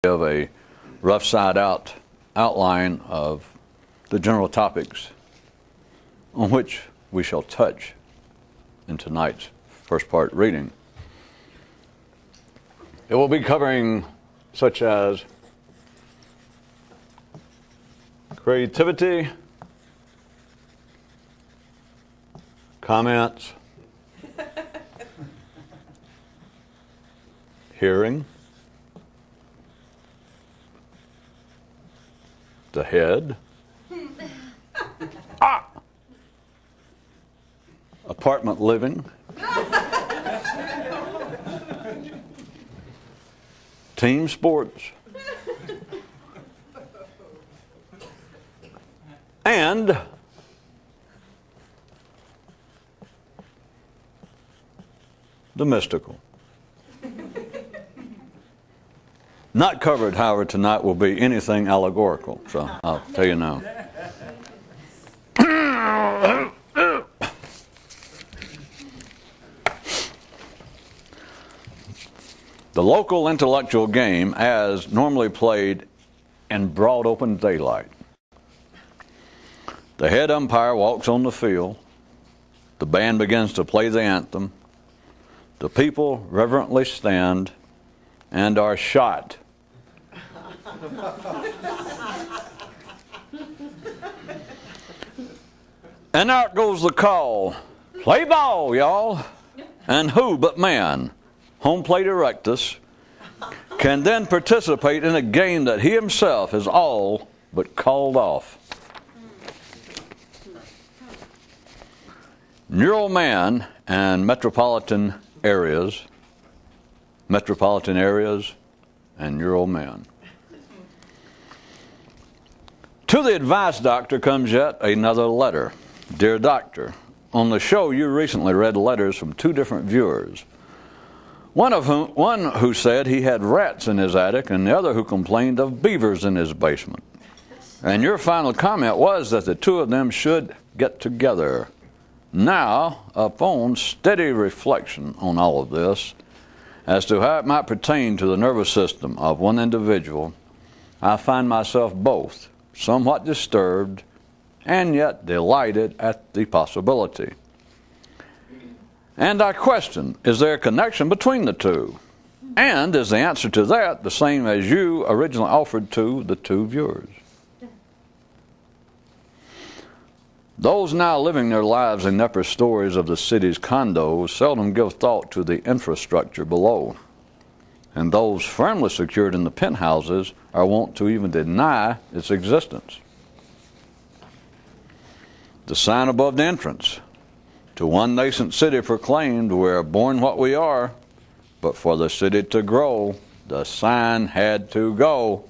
give a rough side out outline of the general topics on which we shall touch in tonight's first part reading. It will be covering such as creativity, comments, hearing, the head, apartment living, team sports, and the mystical. Not covered, however, tonight will be anything allegorical, so I'll tell you now. The local intellectual game as normally played in broad open daylight. The head umpire walks on the field. The band begins to play the anthem. The people reverently stand and are shot. And out goes the call. Play ball, y'all. And who but man, home plate erectus, can then participate in a game that he himself has all but called off. Neural man and metropolitan areas and neural man. To the advice doctor comes yet another letter. Dear doctor, on the show you recently read letters from two different viewers. One who said he had rats in his attic and the other who complained of beavers in his basement. And your final comment was that the two of them should get together. Now, upon steady reflection on all of this, as to how it might pertain to the nervous system of one individual, I find myself both somewhat disturbed and yet delighted at the possibility. And I question, is there a connection between the two? And is the answer to that the same as you originally offered to the two viewers? Those now living their lives in upper stories of the city's condos seldom give thought to the infrastructure below. And those firmly secured in the penthouses are wont to even deny its existence. The sign above the entrance to one nascent city proclaimed, "We are born what we are, but for the city to grow, the sign had to go."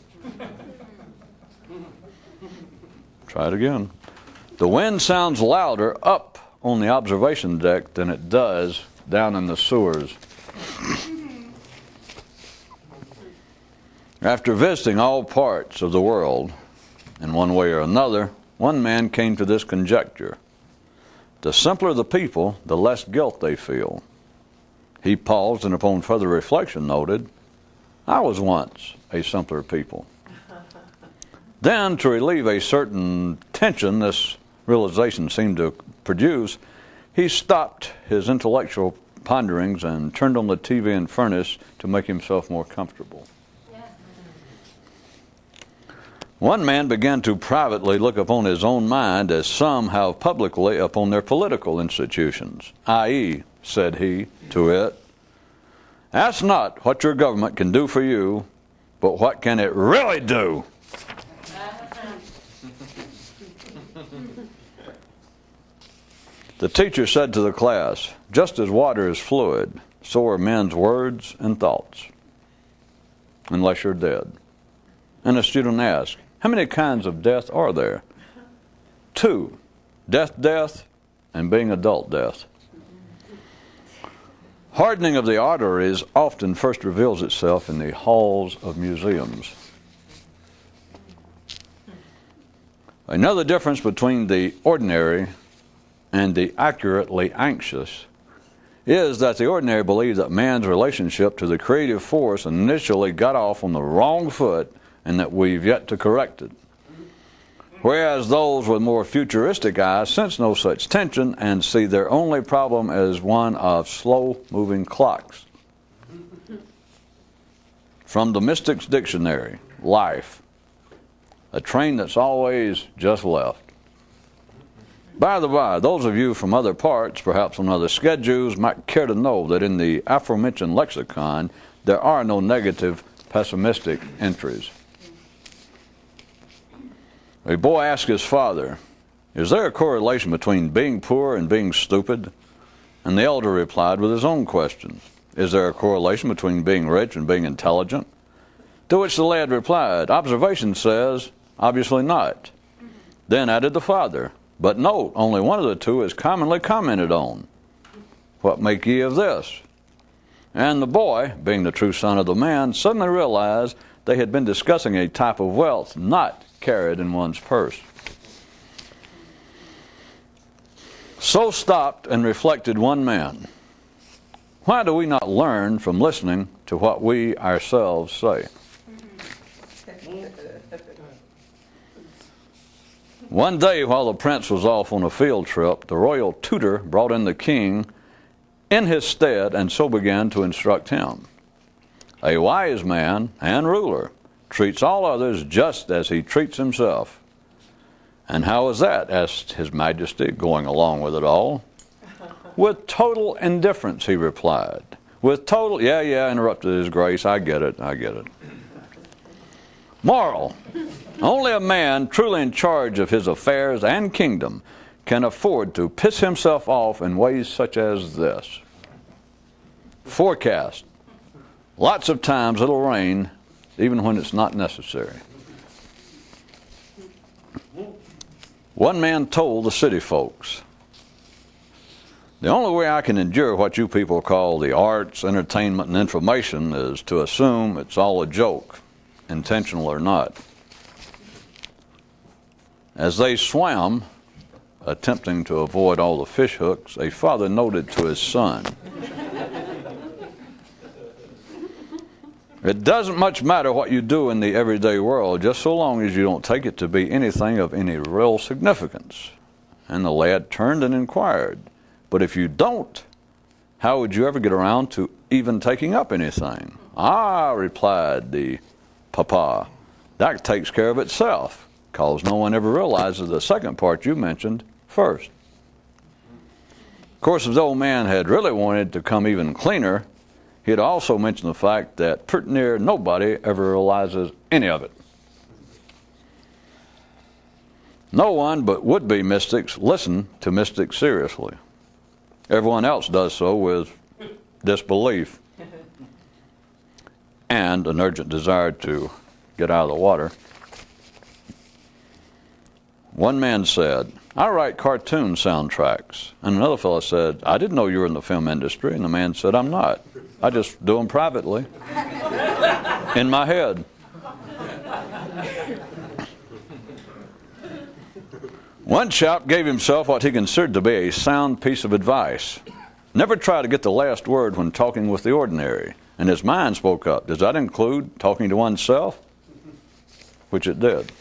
Try it again. The wind sounds louder up on the observation deck than it does down in the sewers. After visiting all parts of the world, in one way or another, one man came to this conjecture. The simpler the people, the less guilt they feel. He paused and upon further reflection noted, I was once a simpler people. Then, to relieve a certain tension this realization seemed to produce, he stopped his intellectual ponderings and turned on the TV and furnace to make himself more comfortable. One man began to privately look upon his own mind as some have publicly upon their political institutions, i.e., said he to it, ask not what your government can do for you, but what can it really do? The teacher said to the class, just as water is fluid, so are men's words and thoughts, unless you're dead. And the student asked, how many kinds of death are there? 2, death, and being adult death. Hardening of the arteries often first reveals itself in the halls of museums. Another difference between the ordinary and the accurately anxious is that the ordinary believe that man's relationship to the creative force initially got off on the wrong foot and that we've yet to correct it. Whereas those with more futuristic eyes sense no such tension and see their only problem as one of slow-moving clocks. From the Mystic's Dictionary, life, a train that's always just left. By the by, those of you from other parts, perhaps on other schedules, might care to know that in the aforementioned lexicon, there are no negative, pessimistic entries. A boy asked his father, "Is there a correlation between being poor and being stupid?" And the elder replied with his own question, "Is there a correlation between being rich and being intelligent?" To which the lad replied, "Observation says, obviously not." Then added the father, "But note, only one of the two is commonly commented on. What make ye of this?" And the boy, being the true son of the man, suddenly realized they had been discussing a type of wealth not carried in one's purse. So stopped and reflected one man. Why do we not learn from listening to what we ourselves say? One day while the prince was off on a field trip, the royal tutor brought in the king in his stead and so began to instruct him. A wise man and ruler treats all others just as he treats himself. "And how is that?" asked His Majesty, going along with it all. "With total indifference," he replied. "With total—" Yeah, interrupted His Grace. I get it. Moral: only a man truly in charge of his affairs and kingdom can afford to piss himself off in ways such as this. Forecast: lots of times it'll rain, even when it's not necessary. One man told the city folks, "The only way I can endure what you people call the arts, entertainment, and information is to assume it's all a joke, intentional or not." As they swam, attempting to avoid all the fish hooks, a father noted to his son, "It doesn't much matter what you do in the everyday world, just so long as you don't take it to be anything of any real significance." And the lad turned and inquired, "But if you don't, how would you ever get around to even taking up anything?" "Ah," replied the papa, "that takes care of itself, 'cause no one ever realizes the second part you mentioned first." Of course, if the old man had really wanted to come even cleaner, he'd also mention the fact that pretty near nobody ever realizes any of it. No one but would-be mystics listen to mystics seriously. Everyone else does so with disbelief and an urgent desire to get out of the water. One man said, "I write cartoon soundtracks." And another fellow said, "I didn't know you were in the film industry." And the man said, "I'm not. I just do them privately, in my head." One chap gave himself what he considered to be a sound piece of advice. Never try to get the last word when talking with the ordinary. And his mind spoke up. Does that include talking to oneself? Which it did.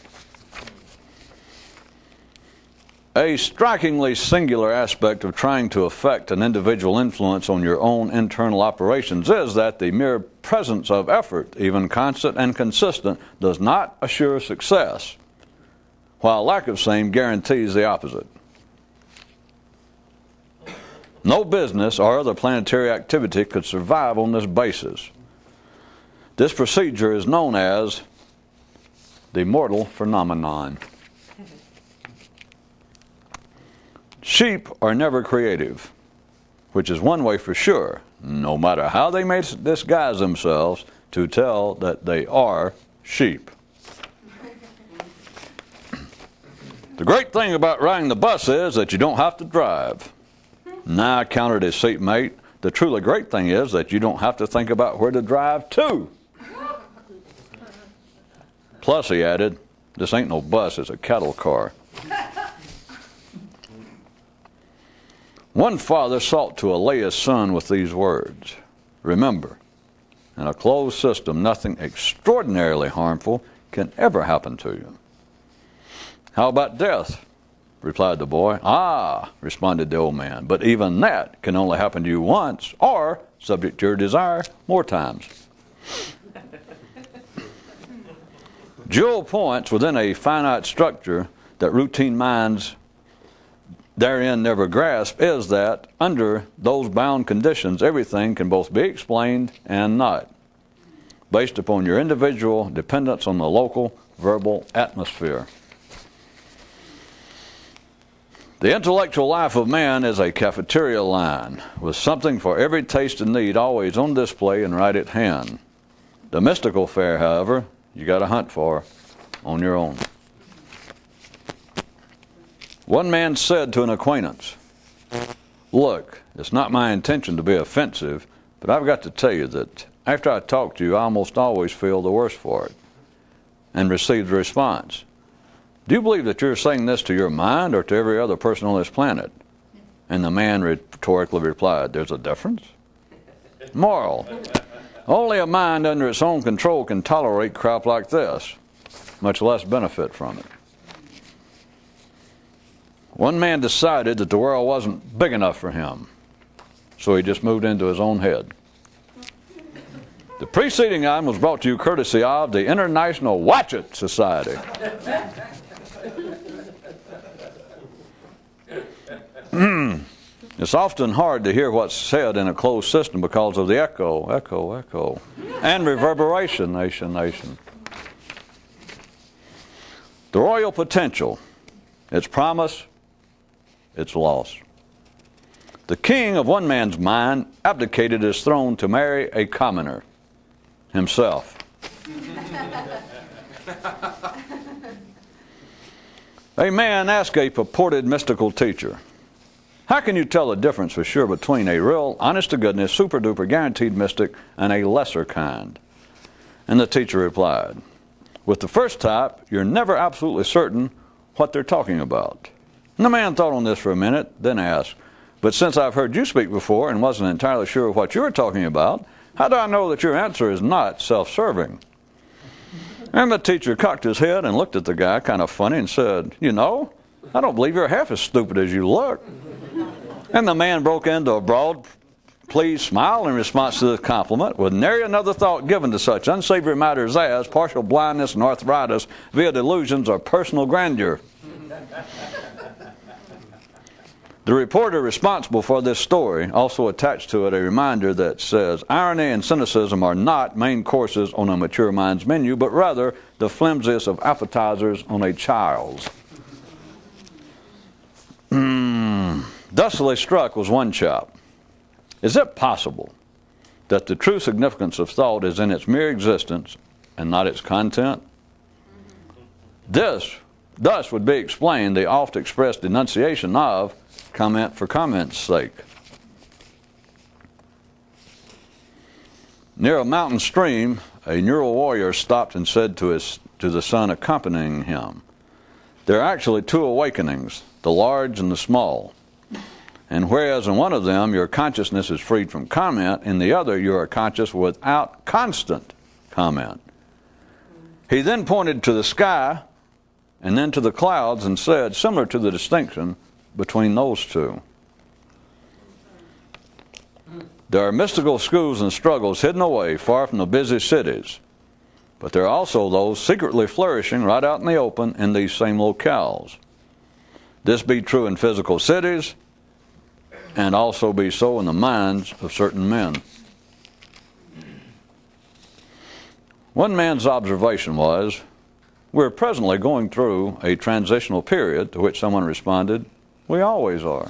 A strikingly singular aspect of trying to affect an individual influence on your own internal operations is that the mere presence of effort, even constant and consistent, does not assure success, while lack of same guarantees the opposite. No business or other planetary activity could survive on this basis. This procedure is known as the mortal phenomenon. Sheep are never creative, which is one way for sure, no matter how they may disguise themselves, to tell that they are sheep. The great thing about riding the bus is that you don't have to drive. Nah, countered his seatmate, the truly great thing is that you don't have to think about where to drive to. Plus, he added, this ain't no bus, it's a cattle car. One father sought to allay his son with these words. Remember, in a closed system, nothing extraordinarily harmful can ever happen to you. How about death? Replied the boy. Ah, responded the old man, but even that can only happen to you once, or, subject to your desire, more times. Jewel points within a finite structure that routine minds therein never grasp is that under those bound conditions, everything can both be explained and not, based upon your individual dependence on the local verbal atmosphere. The intellectual life of man is a cafeteria line with something for every taste and need always on display and right at hand. The mystical fare, however, you got to hunt for on your own. One man said to an acquaintance, "Look, it's not my intention to be offensive, but I've got to tell you that after I talk to you, I almost always feel the worse for it," and received the response, "Do you believe that you're saying this to your mind or to every other person on this planet?" And the man rhetorically replied, "There's a difference." Moral: only a mind under its own control can tolerate crap like this, much less benefit from it. One man decided that the world wasn't big enough for him, so he just moved into his own head. The preceding item was brought to you courtesy of the International Watch It Society. It's often hard to hear what's said in a closed system because of the echo, and reverberation, nation. The royal potential, its promise, its loss. The king of one man's mind abdicated his throne to marry a commoner, himself. A man asked a purported mystical teacher, "How can you tell the difference for sure between a real, honest-to-goodness, super-duper guaranteed mystic and a lesser kind?" And the teacher replied, "With the first type, you're never absolutely certain what they're talking about." And the man thought on this for a minute, then asked, "But since I've heard you speak before and wasn't entirely sure of what you were talking about, how do I know that your answer is not self-serving?" And the teacher cocked his head and looked at the guy kind of funny and said, "You know, I don't believe you're half as stupid as you look." And the man broke into a broad, pleased smile in response to this compliment, with nary another thought given to such unsavory matters as partial blindness and arthritis via delusions or personal grandeur. The reporter responsible for this story also attached to it a reminder that says, "Irony and cynicism are not main courses on a mature mind's menu, but rather the flimsiest of appetizers on a child's." Thusly struck was one chap. Is it possible that the true significance of thought is in its mere existence and not its content? Thus would be explained the oft-expressed denunciation of comment for comment's sake. Near a mountain stream, a neural warrior stopped and said to the son accompanying him, "There are actually two awakenings, the large and the small. And whereas in one of them your consciousness is freed from comment, in the other you are conscious without constant comment." He then pointed to the sky and then to the clouds and said, similar to the distinction between those two. There are mystical schools and struggles hidden away far from the busy cities, but there are also those secretly flourishing right out in the open in these same locales. This be true in physical cities, and also be so in the minds of certain men. One man's observation was, "We're presently going through a transitional period," to which someone responded, "We always are."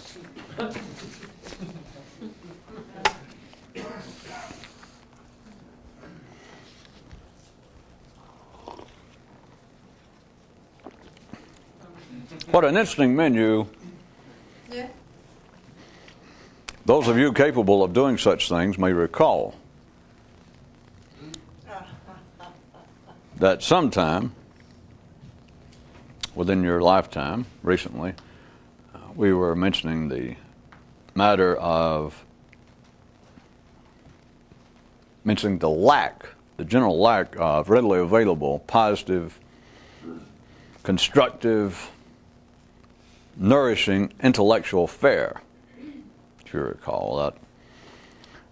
What an interesting menu. Yeah. Those of you capable of doing such things may recall that sometime within your lifetime, recently, we were mentioning the matter of mentioning the general lack of readily available, positive, constructive, nourishing intellectual fare, if you recall that.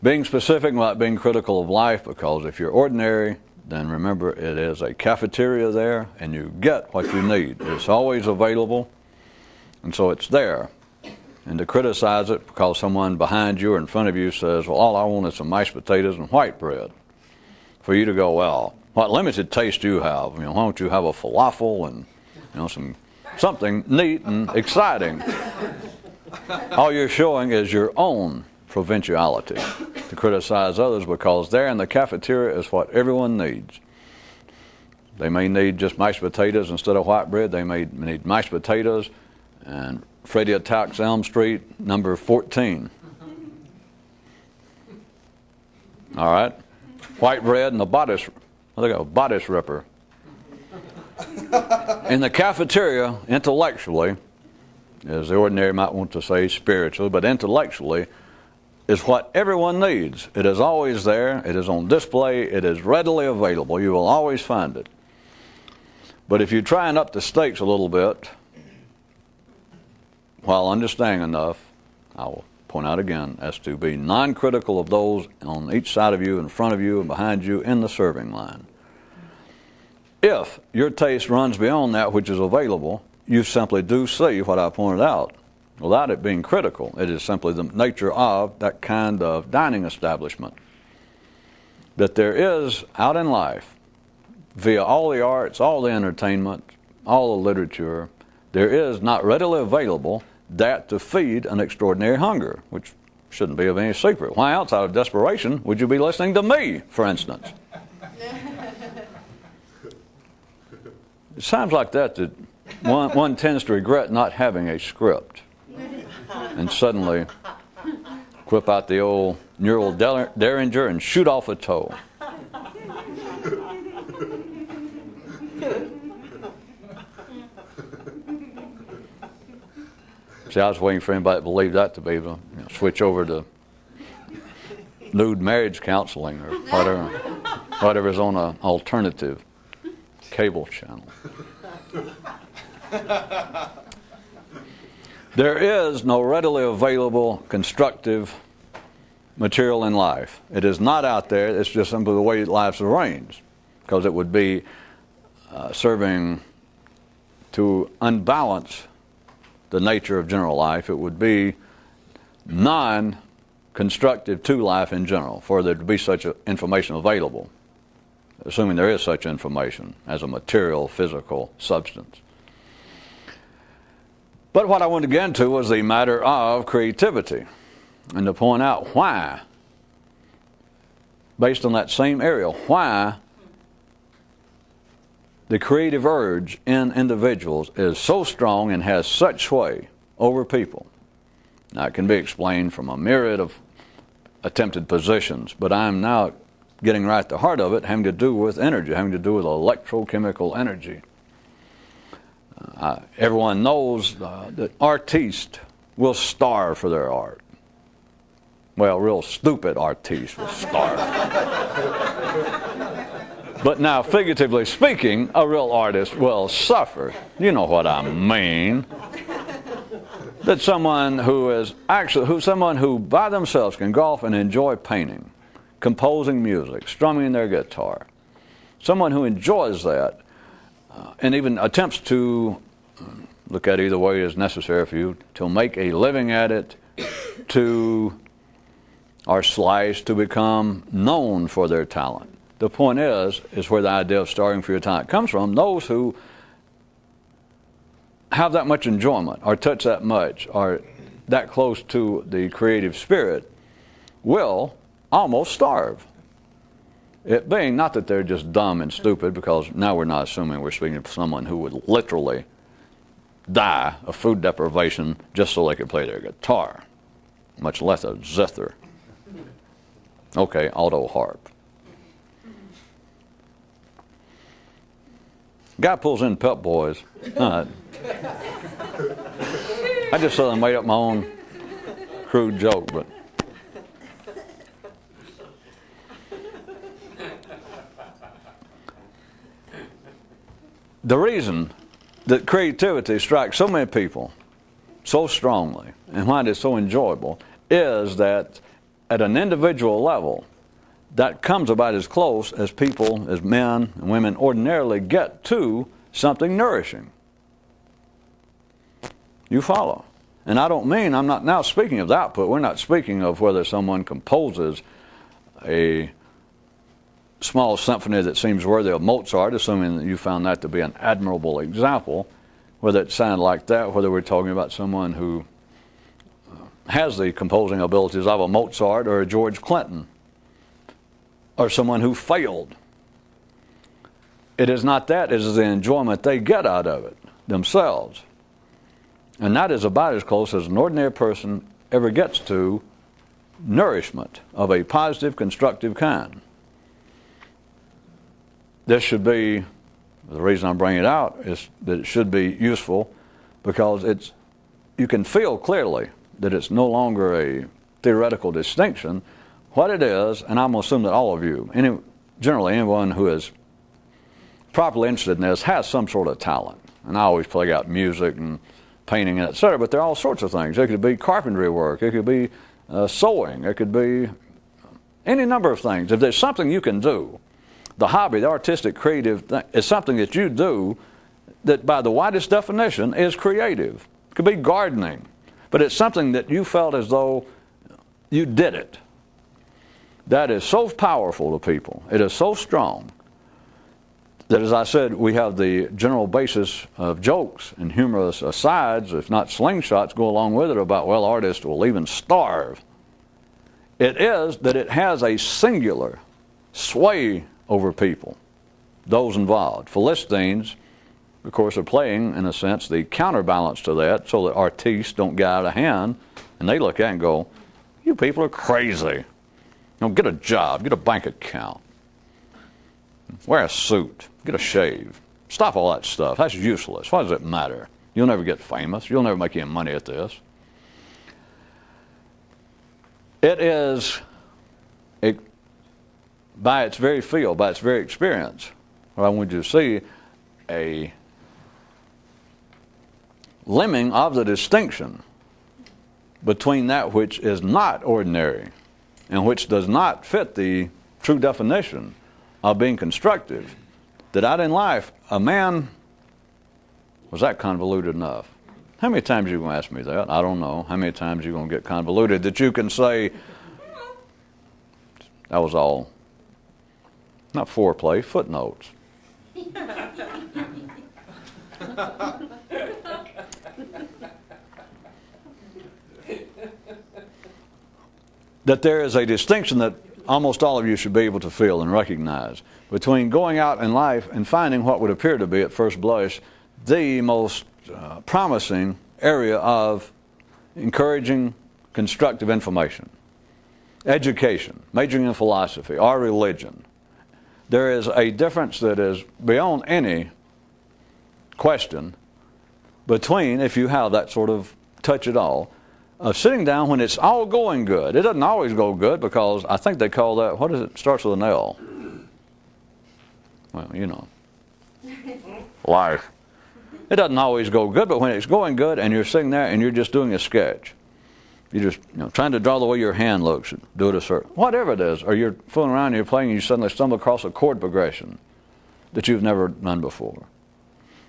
Being specific about being critical of life, because if you're ordinary, then remember it is a cafeteria there and you get what you need. It's always available, and so it's there. And to criticize it because someone behind you or in front of you says, well, all I want is some mashed potatoes and white bread. For you to go, well, what limited taste do you have? Why don't you have a falafel and something neat and exciting? All you're showing is your own provinciality to criticize others, because there in the cafeteria is what everyone needs. They may need just mashed potatoes instead of white bread. They may need mashed potatoes and Freddie attacks Elm Street, number 14. All right? White bread and a bodice ripper. In the cafeteria, intellectually, as the ordinary might want to say spiritually, but intellectually, is what everyone needs. It is always there. It is on display. It is readily available. You will always find it. But if you try and up the stakes a little bit, while understanding enough, I will point out again, as to be non-critical of those on each side of you, in front of you, and behind you in the serving line. If your taste runs beyond that which is available, you simply do see what I pointed out, without it being critical. It is simply the nature of that kind of dining establishment. That there is, out in life, via all the arts, all the entertainment, all the literature, there is not readily available that to feed an extraordinary hunger, which shouldn't be of any secret. Why else, out of desperation, would you be listening to me, for instance? It sounds like that one tends to regret not having a script and suddenly whip out the old neural derringer and shoot off a toe. See, I was waiting for anybody to believe that to be able to switch over to nude marriage counseling or whatever's on an alternative cable channel. There is no readily available constructive material in life. It is not out there. It's just simply the way life's arranged, because it would be serving to unbalance the nature of general life. It would be non-constructive to life in general for there to be such information available, assuming there is such information as a material, physical substance. But what I wanted to get into was the matter of creativity, and to point out why, based on that same area, why the creative urge in individuals is so strong and has such sway over people. Now, it can be explained from a myriad of attempted positions, but I'm now getting right to the heart of it, having to do with energy, having to do with electrochemical energy. Everyone knows that artists will starve for their art. Well, real stupid artists will starve. But now, figuratively speaking, a real artist will suffer. You know what I mean. That someone who by themselves can go off and enjoy painting, composing music, strumming their guitar, someone who enjoys that, and even attempts to look at it either way as necessary for you, to make a living at it, or slice to become known for their talent. The point is where the idea of starving for your talent comes from. Those who have that much enjoyment, or touch that much, or that close to the creative spirit, will almost starve. It being not that they're just dumb and stupid, because now we're not assuming we're speaking to someone who would literally die of food deprivation just so they could play their guitar, much less a zither. Okay, auto harp. Guy pulls in Pep Boys. I just suddenly made up my own crude joke, but the reason that creativity strikes so many people so strongly and why it is so enjoyable is that at an individual level, that comes about as close as people, as men and women ordinarily get to something nourishing. You follow. And I don't mean, I'm not now speaking of the output. We're not speaking of whether someone composes a small symphony that seems worthy of Mozart, assuming that you found that to be an admirable example, whether it sounded like that, whether we're talking about someone who has the composing abilities of a Mozart or a George Clinton, or someone who failed. It is not that, it is the enjoyment they get out of it themselves. And that is about as close as an ordinary person ever gets to nourishment of a positive, constructive kind. This should be, the reason I'm bringing it out is that it should be useful because you can feel clearly that it's no longer a theoretical distinction. What it is, and I'm going to assume that all of you, generally anyone who is properly interested in this has some sort of talent. And I always play out music and painting and et cetera, but there are all sorts of things. It could be carpentry work, it could be sewing, it could be any number of things. If there's something you can do, the hobby, the artistic, creative thing, is something that you do that by the widest definition is creative. It could be gardening, but it's something that you felt as though you did it. That is so powerful to people. It is so strong that, as I said, we have the general basis of jokes and humorous asides, if not slingshots, go along with it about, well, artists will even starve. It is that it has a singular sway over people, those involved. Philistines, of course, are playing, in a sense, the counterbalance to that so that artistes don't get out of hand, and they look at it and go, you people are crazy. Get a job, get a bank account, wear a suit, get a shave. Stop all that stuff. That's useless. Why does it matter? You'll never get famous. You'll never make any money at this. It is, by its very feel, by its very experience, what I want you to see, a limning of the distinction between that which is not ordinary and which does not fit the true definition of being constructive, that out in life, a man, was that convoluted enough? How many times are you going to ask me that? I don't know. How many times are you going to get convoluted that you can say, that was all, not foreplay, footnotes. That there is a distinction that almost all of you should be able to feel and recognize between going out in life and finding what would appear to be at first blush the most promising area of encouraging constructive information, education, majoring in philosophy, or religion. There is a difference that is beyond any question between, if you have that sort of touch at all, of sitting down when it's all going good. It doesn't always go good because I think they call that, what is it, starts with an L? Well, you know. Life. It doesn't always go good, but when it's going good and you're sitting there and you're just doing a sketch, you're just trying to draw the way your hand looks, do it a certain, whatever it is, or you're fooling around and you're playing and you suddenly stumble across a chord progression that you've never done before.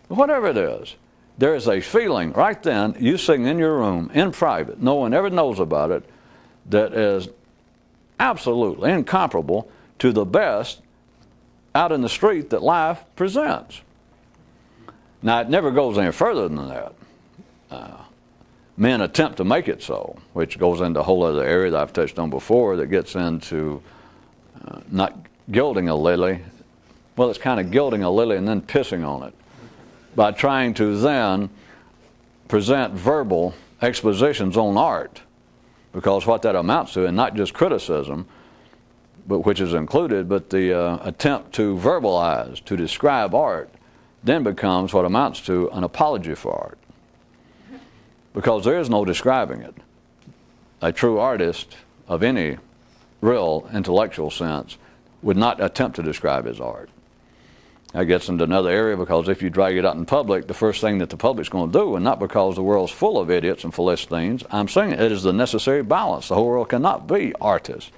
Whatever it is, there is a feeling right then, you sing in your room, in private, no one ever knows about it, that is absolutely incomparable to the best out in the street that life presents. Now, it never goes any further than that. Men attempt to make it so, which goes into a whole other area that I've touched on before that gets into not gilding a lily. Well, it's kind of gilding a lily and then pissing on it, by trying to then present verbal expositions on art, because what that amounts to, and not just criticism, but which is included, but the attempt to verbalize, to describe art, then becomes what amounts to an apology for art, because there is no describing it. a true artist of any real intellectual sense would not attempt to describe his art. That gets into another area, because if you drag it out in public, the first thing that the public's going to do, and not because the world's full of idiots and Philistines, I'm saying it is the necessary balance. The whole world cannot be artists.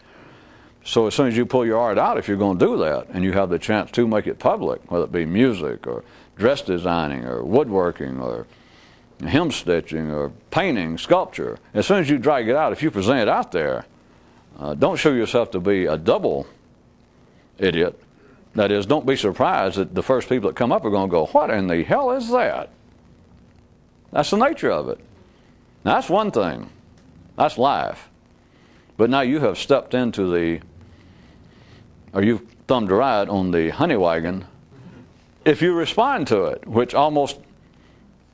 So as soon as you pull your art out, if you're going to do that, and you have the chance to make it public, whether it be music or dress designing or woodworking or hem stitching or painting, sculpture, as soon as you drag it out, if you present it out there, don't show yourself to be a double idiot. That is, don't be surprised that the first people that come up are going to go, what in the hell is that? That's the nature of it. Now, that's one thing. That's life. But now you have stepped into you've thumbed a ride on the honey wagon. If you respond to it, which almost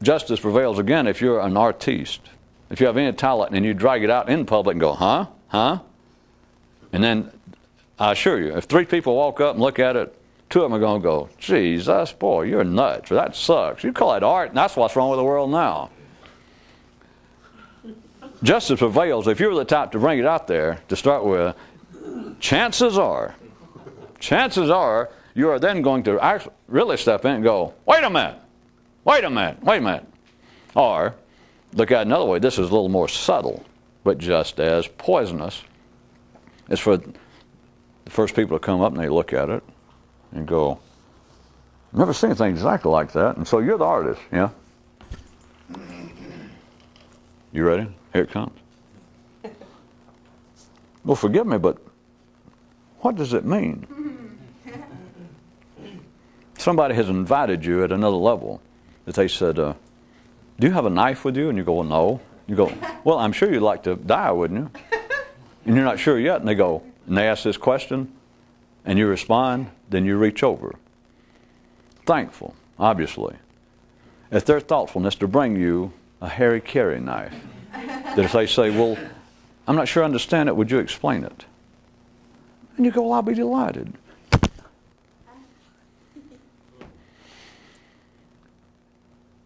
justice prevails again if you're an artiste. If you have any talent and you drag it out in public and go, huh? And then, I assure you, if 3 people walk up and look at it, 2 of them are going to go, Jesus, boy, you're nuts. That sucks. You call it art, and that's what's wrong with the world now. Justice prevails. If you're the type to bring it out there to start with, chances are you are then going to really step in and go, wait a minute. Or, look at it another way, this is a little more subtle, but just as poisonous. It's for the first people to come up and they look at it and go, never seen anything exactly like that. And so you're the artist, yeah? You ready? Here it comes. Well, forgive me, but what does it mean? Somebody has invited you at another level that they said, do you have a knife with you? And you go, well, no. You go, well, I'm sure you'd like to die, wouldn't you? And you're not sure yet. And they go, and they ask this question, and you respond, then you reach over. Thankful, obviously. It's their thoughtfulness to bring you a Harry Carey knife. That if they say, well, I'm not sure I understand it, would you explain it? And you go, well, I'll be delighted.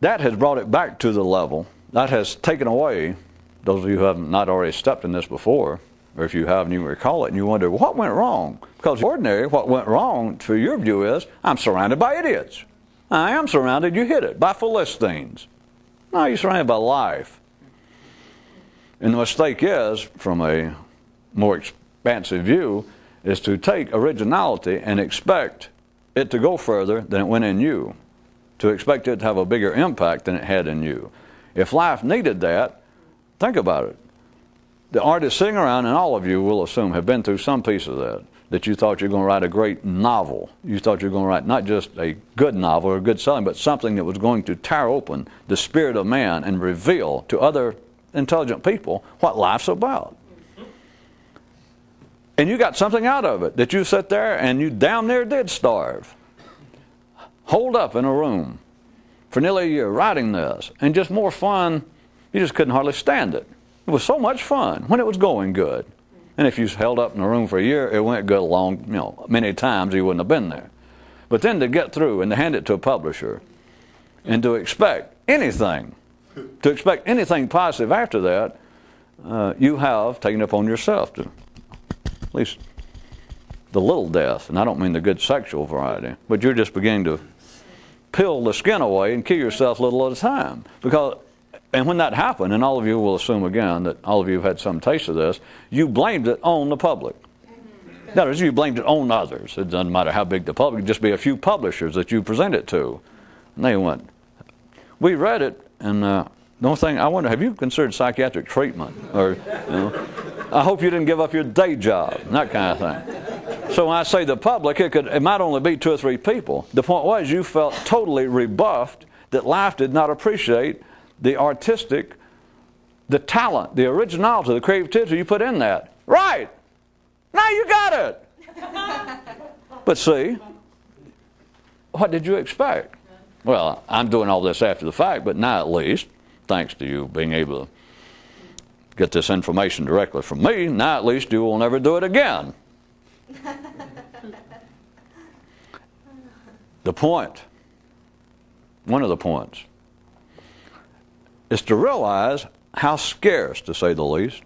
That has brought it back to the level. That has taken away, those of you who have not already stepped in this before, or if you have and you recall it and you wonder, well, what went wrong? Because ordinary, what went wrong, for your view, is I'm surrounded by idiots. I am surrounded, you hit it, by Philistines. No, you're surrounded by life. And the mistake is, from a more expansive view, is to take originality and expect it to go further than it went in you. To expect it to have a bigger impact than it had in you. If life needed that, think about it. The artists sitting around, and all of you will assume, have been through some piece of that you thought you were going to write a great novel. You thought you were going to write not just a good novel or good selling, but something that was going to tear open the spirit of man and reveal to other intelligent people what life's about. And you got something out of it, that you sat there and you damn near did starve. Holed up in a room for nearly a year writing this, and just more fun, you just couldn't hardly stand it. It was so much fun when it was going good. And if you held up in a room for a year, it went good many times you wouldn't have been there. But then to get through and to hand it to a publisher and to expect anything positive after that, you have taken it upon yourself to, at least the little death, and I don't mean the good sexual variety, but you're just beginning to peel the skin away and kill yourself a little at a time. And when that happened, and all of you will assume again that all of you have had some taste of this, you blamed it on the public. That is, you blamed it on others. It doesn't matter how big the public, it'd just be a few publishers that you present it to. And they went, we read it, and the only thing, I wonder, have you considered psychiatric treatment? Or, I hope you didn't give up your day job, that kind of thing. So when I say the public, it might only be 2 or 3 people. The point was you felt totally rebuffed that life did not appreciate the artistic, the talent, the originality, the creativity you put in that. Right! Now you got it! But see, what did you expect? Well, I'm doing all this after the fact, but now at least, thanks to you being able to get this information directly from me, now at least you will never do it again. The point, one of the points, is to realize how scarce, to say the least,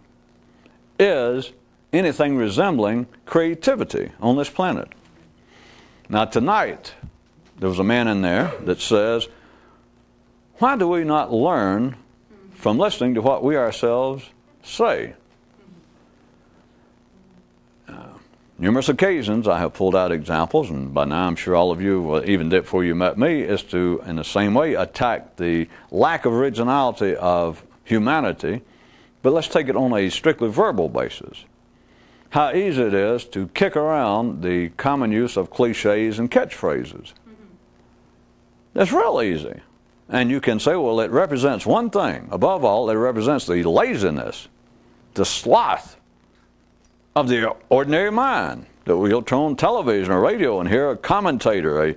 is anything resembling creativity on this planet. Now tonight, there was a man in there that says, why do we not learn from listening to what we ourselves say? Numerous occasions I have pulled out examples, and by now I'm sure all of you, even did before you met me, is to, in the same way, attack the lack of originality of humanity. But let's take it on a strictly verbal basis. How easy it is to kick around the common use of cliches and catchphrases. That's real easy. And you can say, well, it represents one thing. Above all, it represents the laziness, the sloth of the ordinary mind, that we'll turn on television or radio and hear a commentator,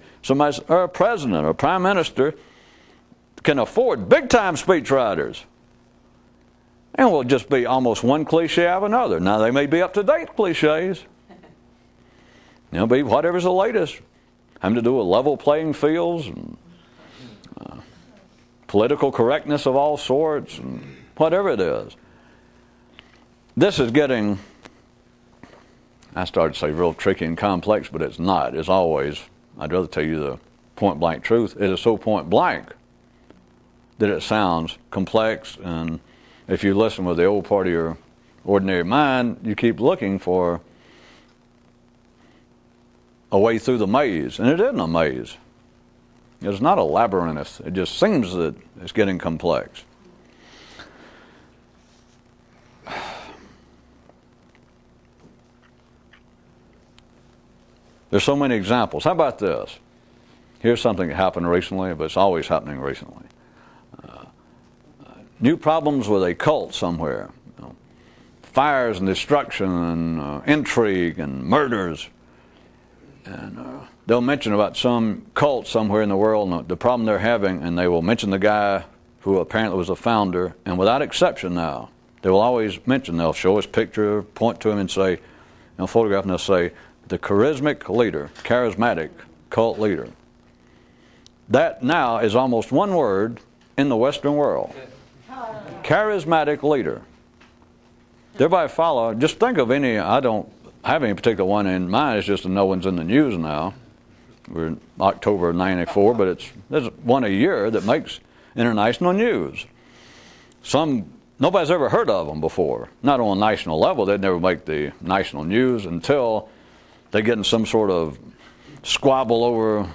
or a president or a prime minister can afford big-time speechwriters. And will just be almost one cliche after another. Now, they may be up-to-date cliches. They'll be whatever's the latest, having to do with level playing fields and political correctness of all sorts and whatever it is. This is getting, I started to say real tricky and complex, but it's not. It's always, I'd rather tell you the point-blank truth. It is so point-blank that it sounds complex, and if you listen with the old part of your ordinary mind, you keep looking for a way through the maze, and it isn't a maze. It's not a labyrinth. It just seems that it's getting complex. There's so many examples. How about this? Here's something that happened recently, but it's always happening recently. New problems with a cult somewhere. Fires and destruction and intrigue and murders. And they'll mention about some cult somewhere in the world and the problem they're having, and they will mention the guy who apparently was a founder, and without exception now, they will always mention, they'll show his picture, point to him and say, photograph, and they'll say, the charismatic cult leader. That now is almost one word in the Western world. Charismatic leader. Thereby follow, just think of any, I don't have any particular one in mind, it's just that no one's in the news now. We're in October of '94, but there's one a year that makes international news. Nobody's ever heard of them before. Not on a national level, they'd never make the national news until they get in some sort of squabble over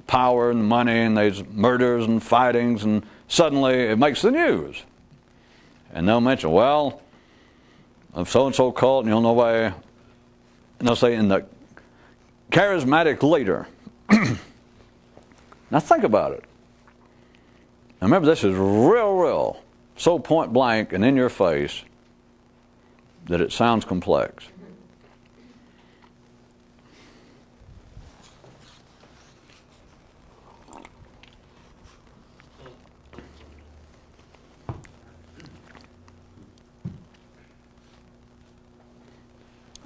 power and money, and there's murders and fightings, and suddenly it makes the news. And they'll mention, well, of so-and-so cult, nobody, and they'll say, in the charismatic leader. Now think about it. Now remember, this is real, so point blank and in your face that it sounds complex.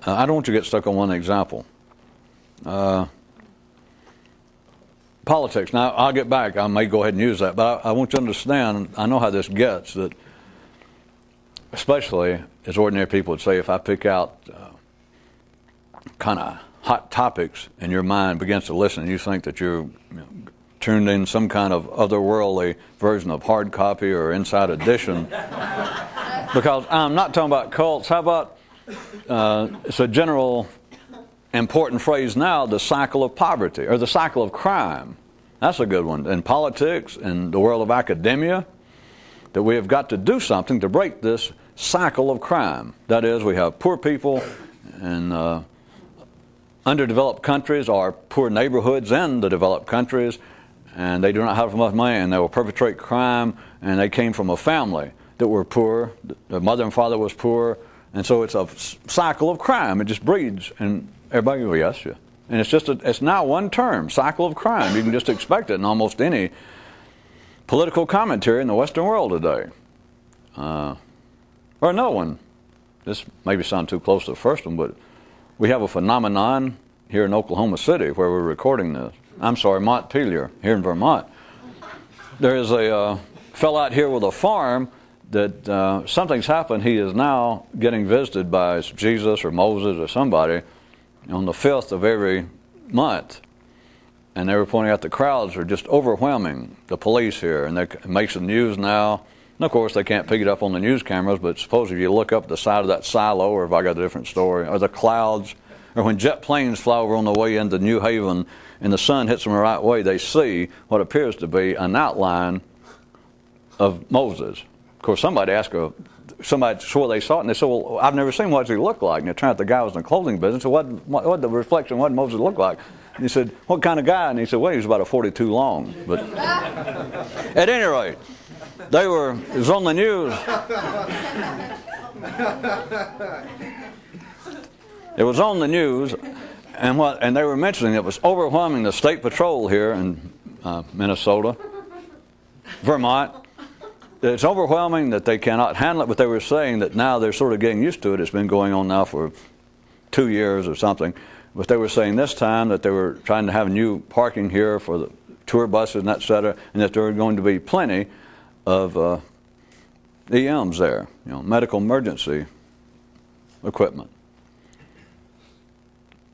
I don't want you to get stuck on one example. Politics. Now, I'll get back. I may go ahead and use that, but I want you to understand, I know how this gets, that especially as ordinary people would say, if I pick out kind of hot topics and your mind begins to listen, you think that you're tuned in some kind of otherworldly version of hard copy or inside edition. Because I'm not talking about cults. How about it's a general important phrase now, the cycle of poverty, or the cycle of crime. That's a good one. In politics, in the world of academia, that we have got to do something to break this cycle of crime. That is, we have poor people in underdeveloped countries or poor neighborhoods in the developed countries, and they do not have enough money, and they will perpetrate crime, and they came from a family that were poor, their mother and father was poor, and so it's a cycle of crime. It just breeds, and everybody goes, yes, yeah. And it's now one term, cycle of crime. You can just expect it in almost any political commentary in the Western world today. Or another one, this maybe sound too close to the first one, but we have a phenomenon here in Oklahoma City where we're recording this. I'm sorry, Montpelier, here in Vermont. There is a fellow out here with a farm that something's happened. He is now getting visited by Jesus or Moses or somebody on the 5th of every month. And they were pointing out the crowds are just overwhelming the police here. And it makes the news now. And of course, they can't pick it up on the news cameras, but suppose if you look up the side of that silo, or if I got a different story, or the clouds, or when jet planes fly over on the way into New Haven and the sun hits them the right way, they see what appears to be an outline of Moses. Of course, somebody swore they saw it, and they said, well, I've never seen what he looked like. And they're trying to, the guy was in the clothing business, so what the reflection, what did Moses look like? And he said, what kind of guy? And he said, well, he was about a 42 long. But at any rate, it was on the news. It was on the news, and they were mentioning it was overwhelming the state patrol here in Minnesota, Vermont. It's overwhelming that they cannot handle it, but they were saying that now they're sort of getting used to it. It's been going on now for 2 years or something. But they were saying this time that they were trying to have new parking here for the tour buses and et cetera, and that there were going to be plenty of EMs there, medical emergency equipment.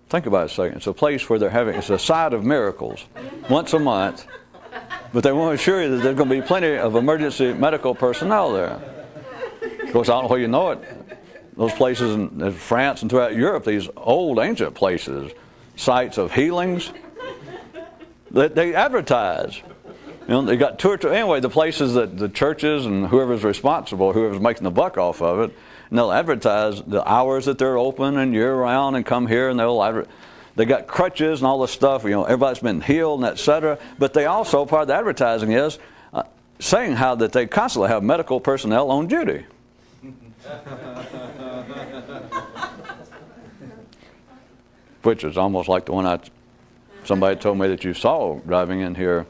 Think about it a second. It's a place where it's a site of miracles once a month, but they want to assure you that there's going to be plenty of emergency medical personnel there. Of course, I don't know where you know it. Those places in France and throughout Europe, these old ancient places, sites of healings, they advertise. They got anyway, the places that the churches and whoever's responsible, whoever's making the buck off of it, and they'll advertise the hours that they're open and year round, and come here, and they got crutches and all this stuff. Everybody's been healed and et cetera. But they also, part of the advertising is saying how that they constantly have medical personnel on duty. Which is almost like the one somebody told me that you saw driving in here.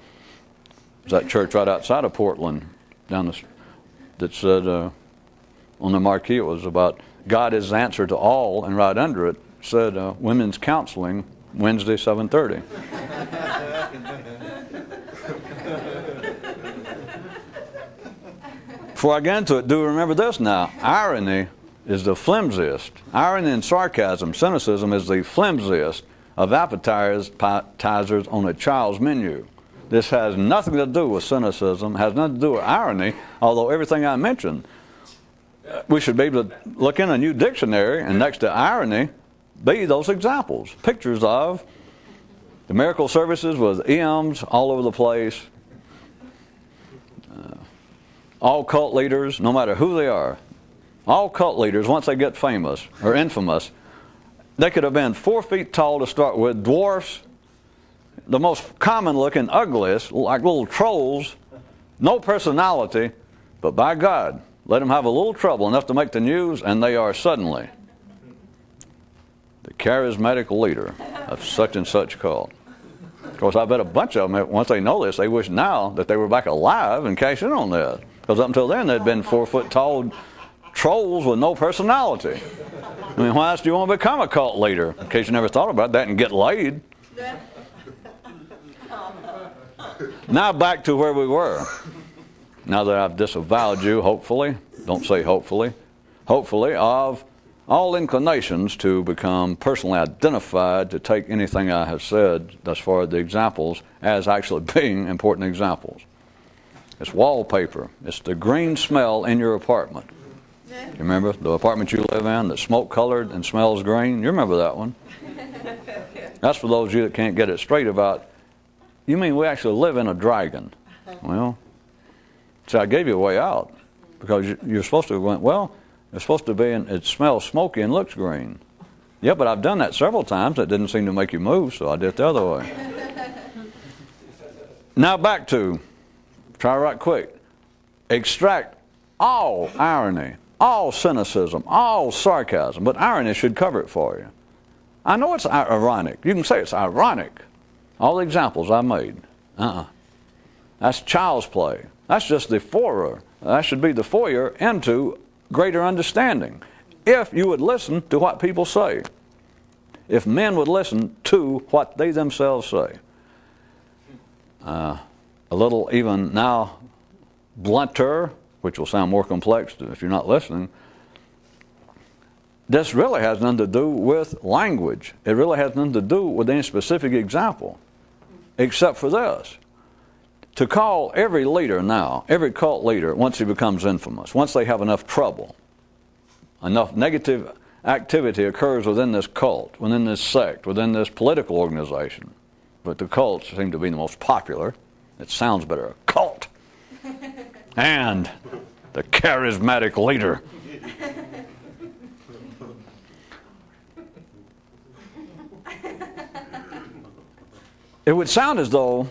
It's that church right outside of Portland, that said on the marquee it was about God is the answer to all, and right under it said women's counseling Wednesday 7:30. Before I get into it, do remember this now. Irony is the flimsiest. Irony and sarcasm, cynicism, is the flimsiest of appetizers on a child's menu. This has nothing to do with cynicism, has nothing to do with irony, although everything I mentioned, we should be able to look in a new dictionary, and next to irony, be those examples. Pictures of the miracle services with EMs all over the place. All cult leaders, no matter who they are, all cult leaders, once they get famous or infamous, they could have been 4 feet tall to start with, dwarfs, the most common looking, ugliest, like little trolls, no personality, but by God, let them have a little trouble enough to make the news, and they are suddenly the charismatic leader of such and such cult. Of course, I bet a bunch of them, once they know this, they wish now that they were back alive and cash in on that. Because up until then, they'd been 4 foot tall trolls with no personality. I mean, why else do you want to become a cult leader? In case you never thought about that, and get laid. Now back to where we were. Now that I've disavowed you, hopefully, don't say hopefully, of all inclinations to become personally identified, to take anything I have said thus far, the examples, as actually being important examples. It's wallpaper. It's the green smell in your apartment. You remember the apartment you live in that's smoke-colored and smells green? You remember that one. That's for those of you that can't get it straight about, you mean we actually live in a dragon? Well, see, I gave you a way out. Because you're supposed to go, well, it's supposed to be, it smells smoky and looks green. Yeah, but I've done that several times. That didn't seem to make you move, so I did it the other way. Now back to, try right quick, extract all irony, all cynicism, all sarcasm, but irony should cover it for you. I know it's ironic. You can say it's ironic. All the examples I made. That's child's play. That's just the foyer. That should be the foyer into greater understanding. If you would listen to what people say. If men would listen to what they themselves say. A little even now blunter, which will sound more complex if you're not listening, this really has nothing to do with language. It really has nothing to do with any specific example, except for this. To call every leader now, every cult leader, once he becomes infamous, once they have enough trouble, enough negative activity occurs within this cult, within this sect, within this political organization. But the cults seem to be the most popular. It sounds better, a cult. And the charismatic leader. It would sound as though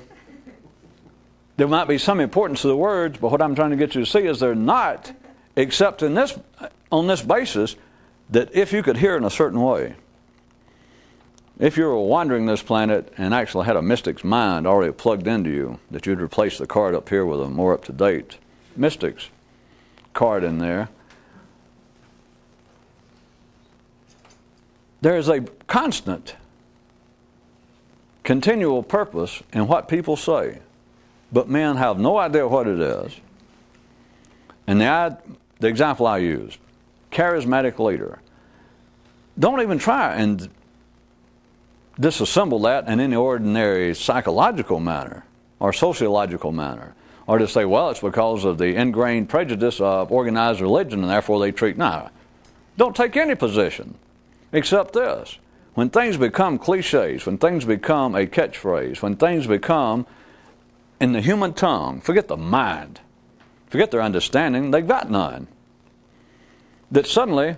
there might be some importance to the words, but what I'm trying to get you to see is they're not, except on this basis, that if you could hear in a certain way, if you were wandering this planet and actually had a mystic's mind already plugged into you, that you'd replace the card up here with a more up-to-date mystic's card in there. There is a constant, continual purpose in what people say, but men have no idea what it is. And the example I used, charismatic leader. Don't even try and disassemble that in any ordinary psychological manner or sociological manner, or to say, well, it's because of the ingrained prejudice of organized religion and therefore they treat. No, don't take any position except this. When things become cliches, when things become a catchphrase, when things become in the human tongue, forget the mind, forget their understanding, they've got none. That suddenly,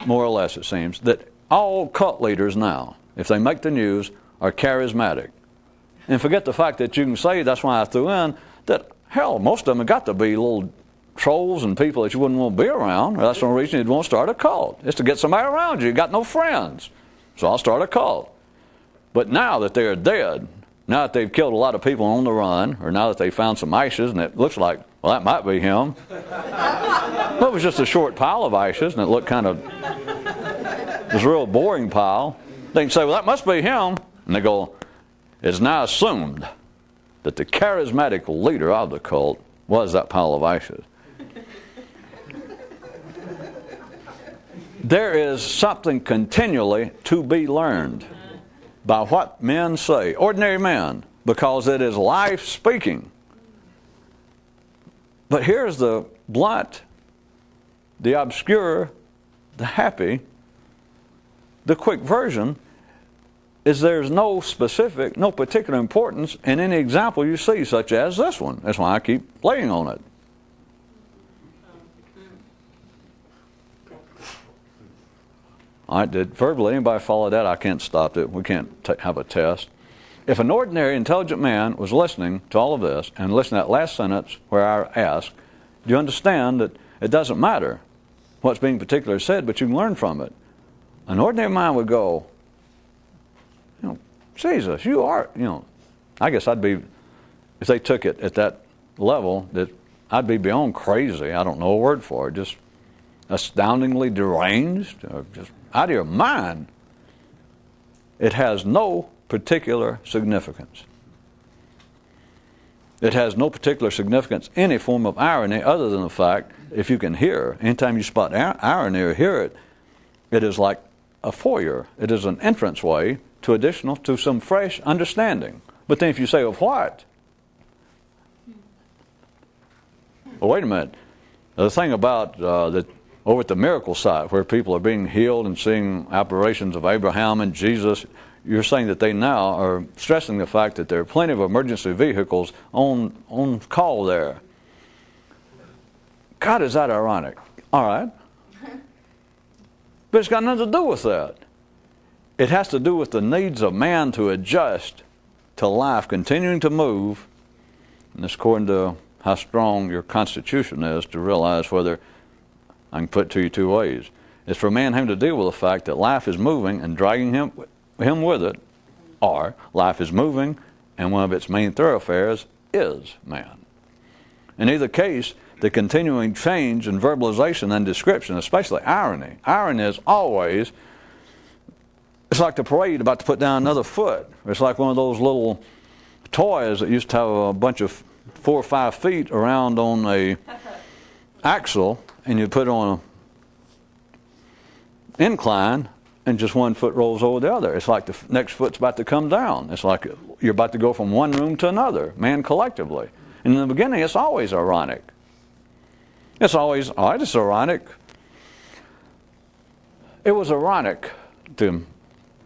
more or less it seems, that all cult leaders now, if they make the news, are charismatic. And forget the fact that you can say, that's why I threw in, that hell, most of them have got to be little trolls and people that you wouldn't want to be around. That's the only reason you'd want to start a cult. It's to get somebody around you. You got no friends. So I'll start a cult. But now that they're dead, now that they've killed a lot of people on the run, or now that they found some ashes and it looks like, well, that might be him. Well, it was just a short pile of ashes and it looked kind of, it was a real boring pile. They can say, well, that must be him. And they go, it's now assumed that the charismatic leader of the cult was that pile of ashes. There is something continually to be learned by what men say, ordinary men, because it is life speaking. But here's the blunt, the obscure, the happy, the quick version, is there's no specific, no particular importance in any example you see, such as this one. That's why I keep laying on it. All right, did verbally anybody follow that? I can't stop it. We can't have a test. If an ordinary intelligent man was listening to all of this and listening to that last sentence where I asked, do you understand that it doesn't matter what's being particularly said, but you can learn from it? An ordinary mind would go, you know, Jesus, you are, you know, I guess I'd be, if they took it at that level, that I'd be beyond crazy. I don't know a word for it. Just astoundingly deranged, or just out of your mind. It has no particular significance. It has no particular significance, any form of irony, other than the fact, if you can hear, anytime you spot irony or hear it, it is like a foyer. It is an entranceway to some fresh understanding. But then if you say, of what? Well, wait a minute. The thing about that over at the miracle site where people are being healed and seeing apparitions of Abraham and Jesus, you're saying that they now are stressing the fact that there are plenty of emergency vehicles on call there. God, is that ironic? All right. But it's got nothing to do with that. It has to do with the needs of man to adjust to life continuing to move, and it's according to how strong your constitution is to realize whether, I can put it to you two ways. It's for man having to deal with the fact that life is moving and dragging him with it, or life is moving and one of its main thoroughfares is man. In either case, the continuing change in verbalization and description, especially irony. Irony is always, it's like the parade about to put down another foot. It's like one of those little toys that used to have a bunch of 4 or 5 feet around on a axle and you put it on an incline and just one foot rolls over the other. It's like the next foot's about to come down. It's like you're about to go from one room to another, man collectively. And in the beginning, it's always ironic. It's always, all right, it's ironic. It was ironic, to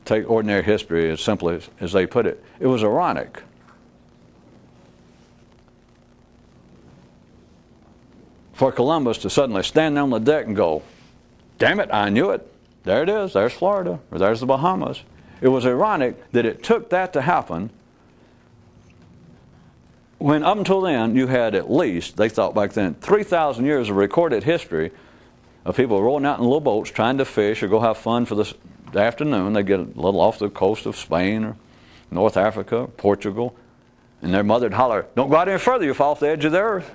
take ordinary history as simply as they put it. It was ironic. For Columbus to suddenly stand on the deck and go, damn it, I knew it. There it is. There's Florida, or there's the Bahamas. It was ironic that it took that to happen when up until then you had at least, they thought back then, 3,000 years of recorded history of people rolling out in little boats trying to fish or go have fun for the afternoon. They get a little off the coast of Spain or North Africa, Portugal, and their mother would holler, don't go out any further, you'll fall off the edge of the earth.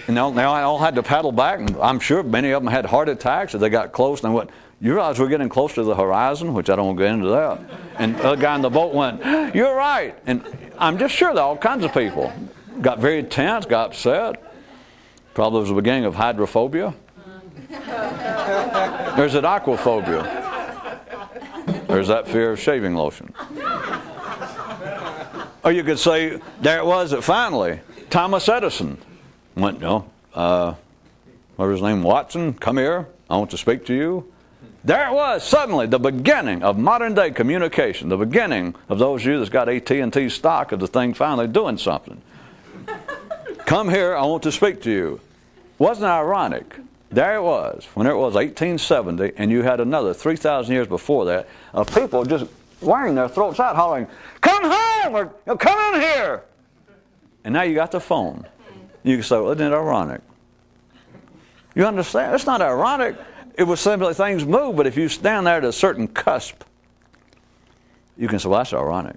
And they all had to paddle back, and I'm sure many of them had heart attacks as they got close, and they went, you realize we're getting close to the horizon? Which I don't want to get into that. And the guy in the boat went, you're right. And I'm just sure that all kinds of people got very tense, got upset. Probably was the beginning of hydrophobia. There's that aquaphobia. There's that fear of shaving lotion. Or you could say, there it was that finally, Thomas Edison went, what was his name, Watson, come here, I want to speak to you. There it was, suddenly, the beginning of modern day communication, the beginning of those of you that's got AT&T stock of the thing finally doing something. Come here, I want to speak to you. Wasn't it ironic? There it was, when it was 1870, and you had another 3,000 years before that, of people just wearing their throats out, hollering, come home, or come in here. And now you got the phone. You can say, well, isn't it ironic? You understand? It's not ironic. It was simply things move, but if you stand there at a certain cusp, you can say, well, that's ironic.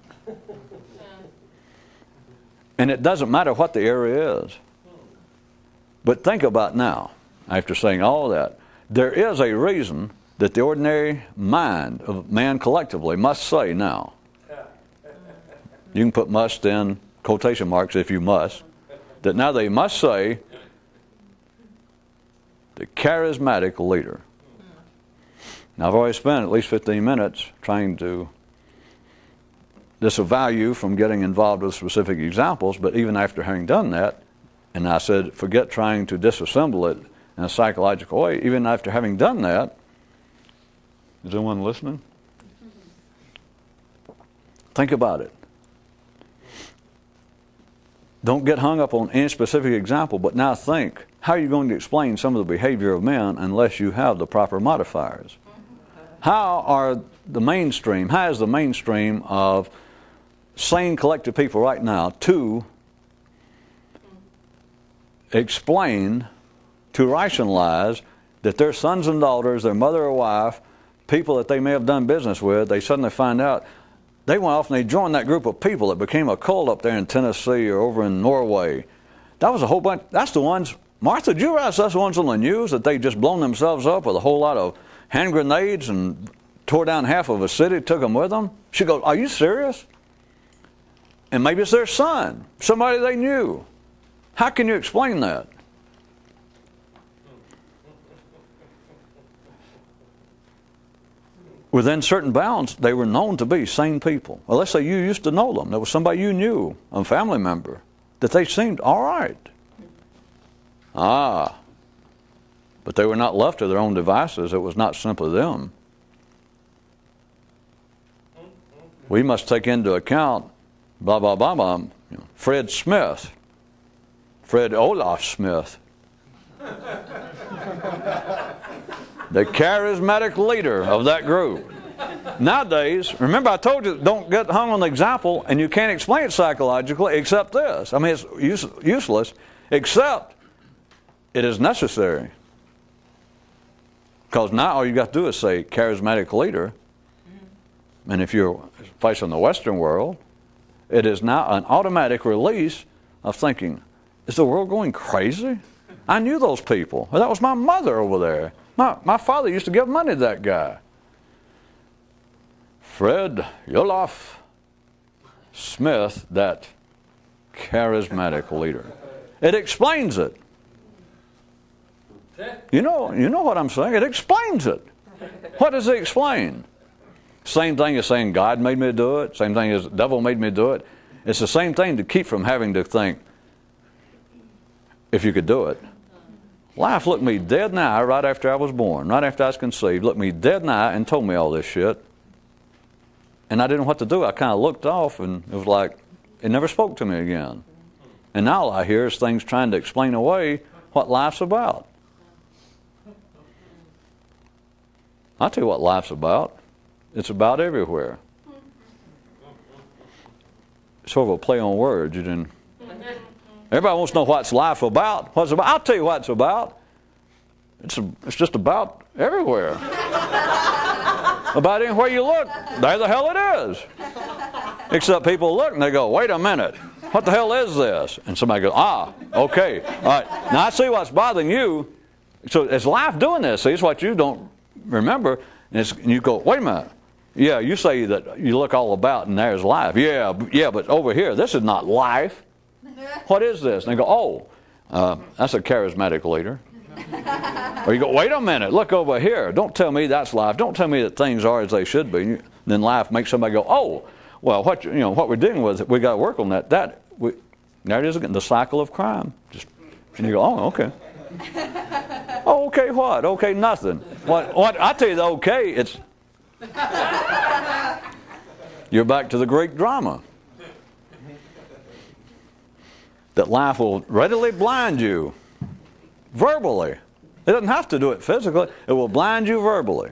And it doesn't matter what the area is. But think about now, after saying all that, there is a reason that the ordinary mind of man collectively must say now. You can put must in quotation marks if you must. That now they must say the charismatic leader. Now I've already spent at least 15 minutes trying to disavow you from getting involved with specific examples, but even after having done that, and I said forget trying to disassemble it in a psychological way, even after having done that, is anyone listening? Think about it. Don't get hung up on any specific example, but now think, how are you going to explain some of the behavior of men unless you have the proper modifiers? How is the mainstream of sane collective people right now to explain, to rationalize that their sons and daughters, their mother or wife, people that they may have done business with, they suddenly find out they went off and they joined that group of people that became a cult up there in Tennessee or over in Norway. That was a whole bunch. That's the ones, Martha, did you realize that's the ones on the news that they just blown themselves up with a whole lot of hand grenades and tore down half of a city, took them with them? She goes, are you serious? And maybe it's their son, somebody they knew. How can you explain that? Within certain bounds, they were known to be sane people. Well, let's say you used to know them. There was somebody you knew, a family member, that they seemed all right. But they were not left to their own devices. It was not simply them. We must take into account, blah, blah, blah, blah, Fred Smith, Fred Olaf Smith, the charismatic leader of that group. Nowadays, remember I told you, don't get hung on the example, and you can't explain it psychologically except this. I mean, it's useless, except it is necessary. Because now all you got to do is say charismatic leader. And if you're facing the Western world, it is now an automatic release of thinking, is the world going crazy? I knew those people. Well, that was my mother over there. My father used to give money to that guy. Fred Olaf Smith, that charismatic leader. It explains it. You know what I'm saying? It explains it. What does it explain? Same thing as saying God made me do it. Same thing as the devil made me do it. It's the same thing to keep from having to think, if you could do it. Life looked me dead in the eye right after I was born, right after I was conceived, looked me dead in the eye and told me all this shit. And I didn't know what to do. I kind of looked off, and it was like, it never spoke to me again. And now all I hear is things trying to explain away what life's about. I'll tell you what life's about. It's about everywhere. Sort of a play on words. You didn't. Everybody wants to know what's life about. What's about? I'll tell you what it's about. It's just about everywhere. About anywhere you look, there the hell it is. Except people look and they go, wait a minute, what the hell is this? And somebody goes, okay, all right. Now I see what's bothering you. So is life doing this? See, it's what you don't remember. And you go, wait a minute. Yeah, you say that you look all about and there's life. Yeah, but over here, this is not life. What is this? And they go, that's a charismatic leader. Or you go, wait a minute, look over here. Don't tell me that's life. Don't tell me that things are as they should be. And then life makes somebody go, well, what we're dealing with, we got to work on that. There it is again, the cycle of crime. And you go, okay. Okay, what? Okay, nothing. What? I tell you the okay, it's you're back to the Greek drama. That life will readily blind you verbally. It doesn't have to do it physically. It will blind you verbally.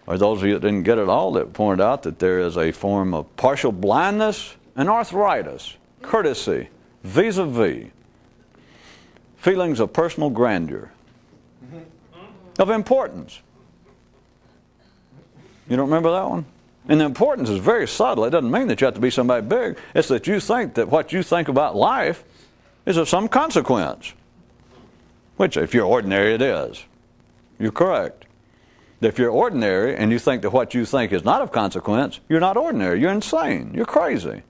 Or those of you that didn't get it all, that pointed out that there is a form of partial blindness and arthritis, courtesy, vis-a-vis, feelings of personal grandeur, of importance. You don't remember that one? And the importance is very subtle. It doesn't mean that you have to be somebody big. It's that you think that what you think about life is of some consequence. Which, if you're ordinary, it is. You're correct. If you're ordinary and you think that what you think is not of consequence, you're not ordinary. You're insane. You're crazy.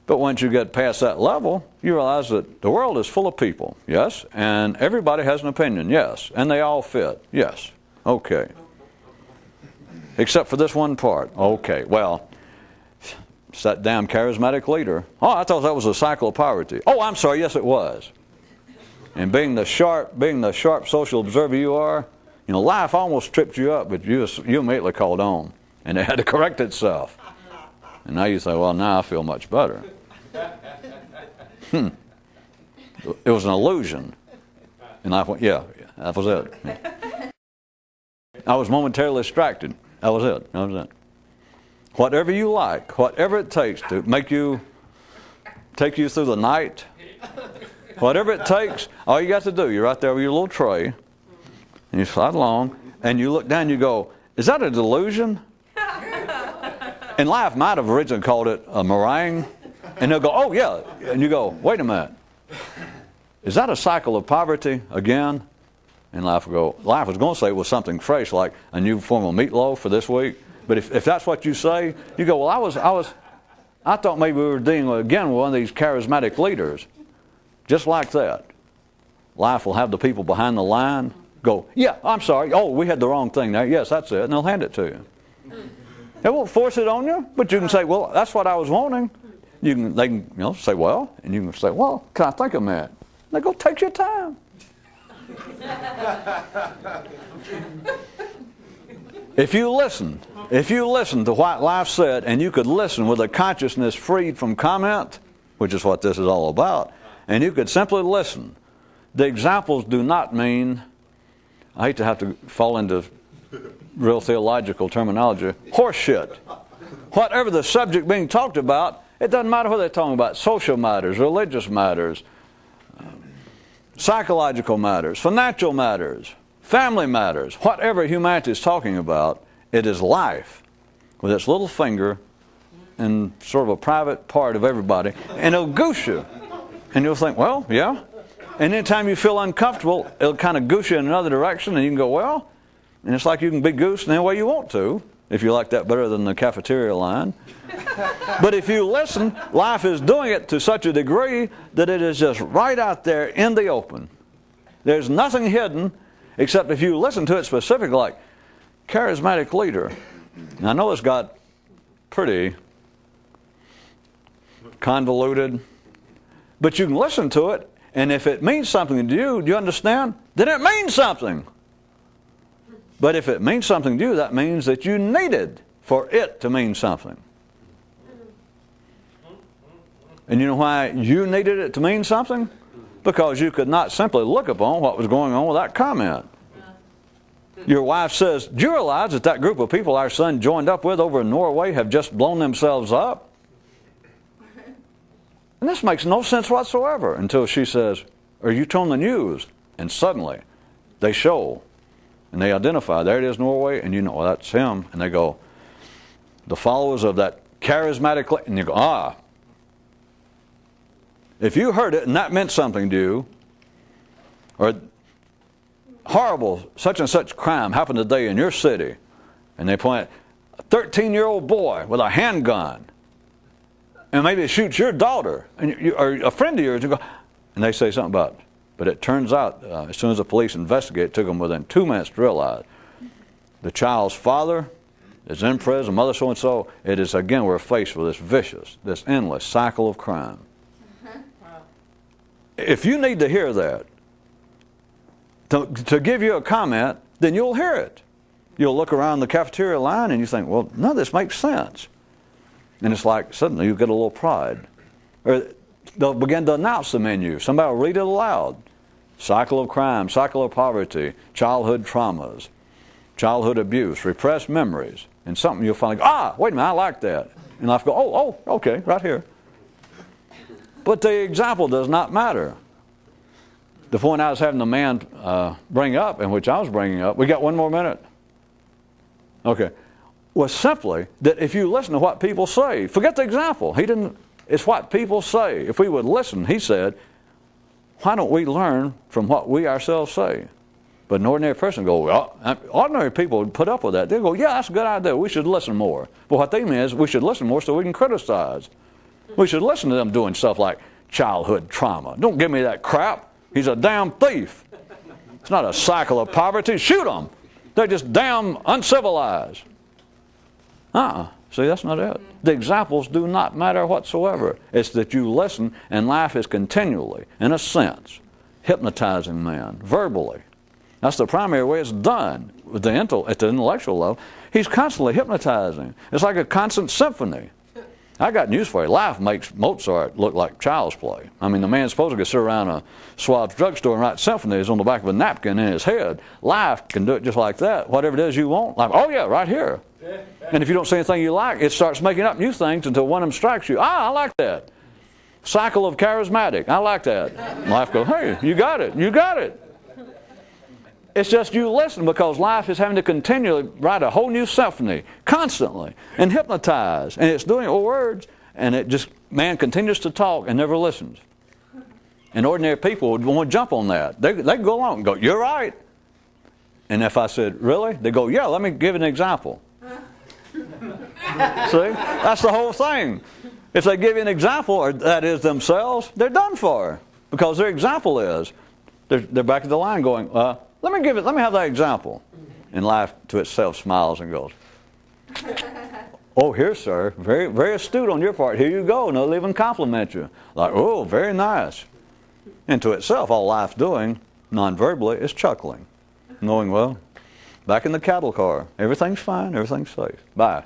But once you get past that level, you realize that the world is full of people, yes, and everybody has an opinion, yes, and they all fit, yes, okay. Except for this one part. Okay, well, it's that damn charismatic leader. Oh, I thought that was a cycle of poverty. Oh, I'm sorry, yes it was. And being the sharp social observer you are, life almost tripped you up, but you immediately called on. And it had to correct itself. And now you say, well, now I feel much better. It was an illusion. And I went, yeah, that was it. Yeah. I was momentarily distracted. That was it. Whatever you like, whatever it takes to take you through the night, whatever it takes, all you got to do, you're right there with your little tray, and you slide along, and you look down and you go, is that a delusion? And life might have originally called it a meringue, and they'll go, oh yeah, and you go, wait a minute, is that a cycle of poverty again? And life was going to say it was something fresh, like a new form of meatloaf for this week. But if that's what you say, you go, well, I thought maybe we were dealing again with one of these charismatic leaders. Just like that. Life will have the people behind the line go, yeah, I'm sorry. Oh, we had the wrong thing there. Yes, that's it. And they'll hand it to you. They won't force it on you, but you can say, well, that's what I was wanting. They can say, well, and you can say, well, can I think a minute? And they go, take your time. If you listen to what life said, and you could listen with a consciousness freed from comment, which is what this is all about, and you could simply listen. The examples do not mean, I hate to have to fall into real theological terminology, horse shit. Whatever the subject being talked about, it doesn't matter what they're talking about, social matters, religious matters, psychological matters, financial matters, family matters, whatever humanity is talking about, it is life with its little finger in sort of a private part of everybody, and it'll goose you. And you'll think, well, yeah. And anytime you feel uncomfortable, it'll kind of goose you in another direction, and you can go, well, and it's like you can be goosed any way you want to. if you like that better than the cafeteria line. But if you listen, life is doing it to such a degree that it is just right out there in the open. There's nothing hidden except if you listen to it specifically, like charismatic leader. Now, I know it's got pretty convoluted, but you can listen to it, and if it means something to you, do you understand? Then it means something. But if it means something to you, that means that you needed for it to mean something. And you know why you needed it to mean something? Because you could not simply look upon what was going on with that comment. Your wife says, do you realize that that group of people our son joined up with over in Norway have just blown themselves up? And this makes no sense whatsoever until she says, are you on the news? And suddenly they show and they identify, there it is, Norway, and you know, well, that's him. And they go, the followers of that charismatic, and you go, ah. If you heard it and that meant something to you, or horrible such and such crime happened today in your city, and they point a 13-year-old boy with a handgun, and maybe it shoots your daughter, or a friend of yours, you go, and they say something about it. But it turns out, as soon as the police investigate, it took them within 2 minutes to realize the child's father is in prison, mother so-and-so. It is, again, we're faced with this vicious, this endless cycle of crime. If you need to hear that, to give you a comment, then you'll hear it. You'll look around the cafeteria line and you think, well, none of this makes sense. And it's like suddenly you get a little pride. Or they'll begin to announce the menu. Somebody will read it aloud. Cycle of crime, cycle of poverty, childhood traumas, childhood abuse, repressed memories. And something you'll finally go, wait a minute, I like that. And life go, oh, okay, right here. But the example does not matter. The point I was having the man bring up, and which I was bringing up, we got 1 more minute? Okay. Was simply that if you listen to what people say, forget the example. It's what people say. If we would listen, he said, why don't we learn from what we ourselves say? But an ordinary person go, well, ordinary people would put up with that. They go, yeah, that's a good idea. We should listen more. But what they mean is we should listen more so we can criticize. We should listen to them doing stuff like childhood trauma. Don't give me that crap. He's a damn thief. It's not a cycle of poverty. Shoot them. They're just damn uncivilized. See, that's not it. The examples do not matter whatsoever. It's that you listen, and life is continually, in a sense, hypnotizing man, verbally. That's the primary way it's done at the intellectual level. He's constantly hypnotizing. It's like a constant symphony. I got news for you. Life makes Mozart look like child's play. I mean, the man's supposed to sit around a Schwab's drugstore and write symphonies on the back of a napkin in his head. Life can do it just like that. Whatever it is you want, like, oh yeah, right here. And if you don't see anything you like, it starts making up new things until one of them strikes you. I like that. Cycle of charismatic. I like that. Life goes, hey, you got it. You got it. It's just you listen, because life is having to continually write a whole new symphony, constantly, and hypnotize. And it's doing it with words, and man continues to talk and never listens. And ordinary people would want to jump on that. They go along and go, you're right. And if I said, really? They go, yeah, let me give an example. See? That's the whole thing. If they give you an example, or that is themselves, they're done for. Because their example is, they're back at the line going, let me have that example. And life to itself smiles and goes, oh, here, sir. Very, very astute on your part. Here you go. And they'll even compliment you. Like, oh, very nice. And to itself, all life's doing, non-verbally, is chuckling. Knowing, well, back in the cattle car. Everything's fine. Everything's safe. Bye.